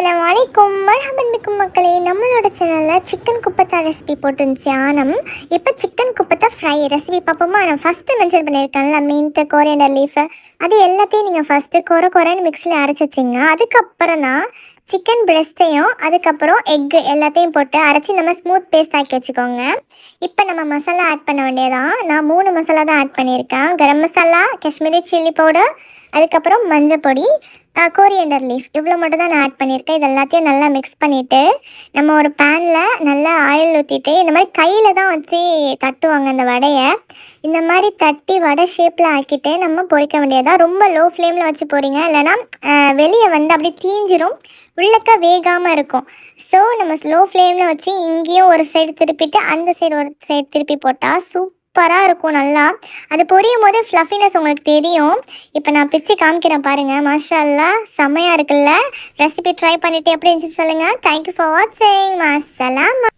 அஸ்ஸலாமு அலைக்கும் மர்ஹபன் மக்களே. நம்மளோட சேனலில் சிக்கன் குப்பத்தா ரெசிபி போட்டுருந்துச்சு. ஆனால் இப்போ சிக்கன் குப்பத்தா ஃப்ரை ரெசிபி பார்ப்போமா. நான் ஃபஸ்ட்டு மென்ஷன் பண்ணியிருக்கேன்ல, மின்ட்டு கோரியண்டர் லீஃபு, அது எல்லாத்தையும் நீங்கள் ஃபஸ்ட்டு குறைன்னு மிக்ஸியில் அரைச்சி வச்சிங்க. அதுக்கப்புறம் தான் சிக்கன் பிரெஸ்ட்டையும் அதுக்கப்புறம் எக்கு எல்லாத்தையும் போட்டு அரைச்சி நம்ம ஸ்மூத் பேஸ்ட் ஆக்கி வச்சுக்கோங்க. இப்போ நம்ம மசாலா ஆட் பண்ண வேண்டியதான். நான் 3 மசாலா தான் ஆட் பண்ணியிருக்கேன். கரம் மசாலா, காஷ்மீரி சில்லி பவுடர், அதுக்கப்புறம் மஞ்சள் பொடி, கோரியண்டர் லீஃப், இவ்வளோ மட்டும் தான் நான் ஆட் பண்ணியிருக்கேன். இது எல்லாத்தையும் நல்லா மிக்ஸ் பண்ணிவிட்டு நம்ம ஒரு பேனில் நல்லா ஆயில் ஊற்றிட்டு இந்த மாதிரி கையில் தான் வச்சு தட்டுவாங்க இந்த வடையை. இந்த மாதிரி தட்டி வடை ஷேப்பில் ஆக்கிட்டு நம்ம பொரிக்க வேண்டியதாக. ரொம்ப லோ ஃப்ளேமில் வச்சு போகிறீங்க, இல்லைனா வெளியே வந்து அப்படி தீஞ்சிரும், உள்ளக்க வேகாமல் இருக்கும். ஸோ நம்ம ஸ்லோ ஃப்ளேமில் வச்சு இங்கேயும் ஒரு சைடு திருப்பிட்டு அந்த சைடு ஒரு சைடு திருப்பி போட்டால் சூப்பராக இருக்கும். நல்லா அது பொரியும் போது ஃப்ளஃபினஸ் உங்களுக்கு தெரியும். இப்போ நான் பிச்சு காமிக்கிறேன் பாருங்கள். மாஷா அல்லாஹ், செம்மையாக இருக்குல்ல. ரெசிபி ட்ரை பண்ணிவிட்டு எப்படி இருந்துச்சு சொல்லுங்கள். தேங்க்யூ ஃபார் வாட்சிங். மாஸ்ஸலாமா.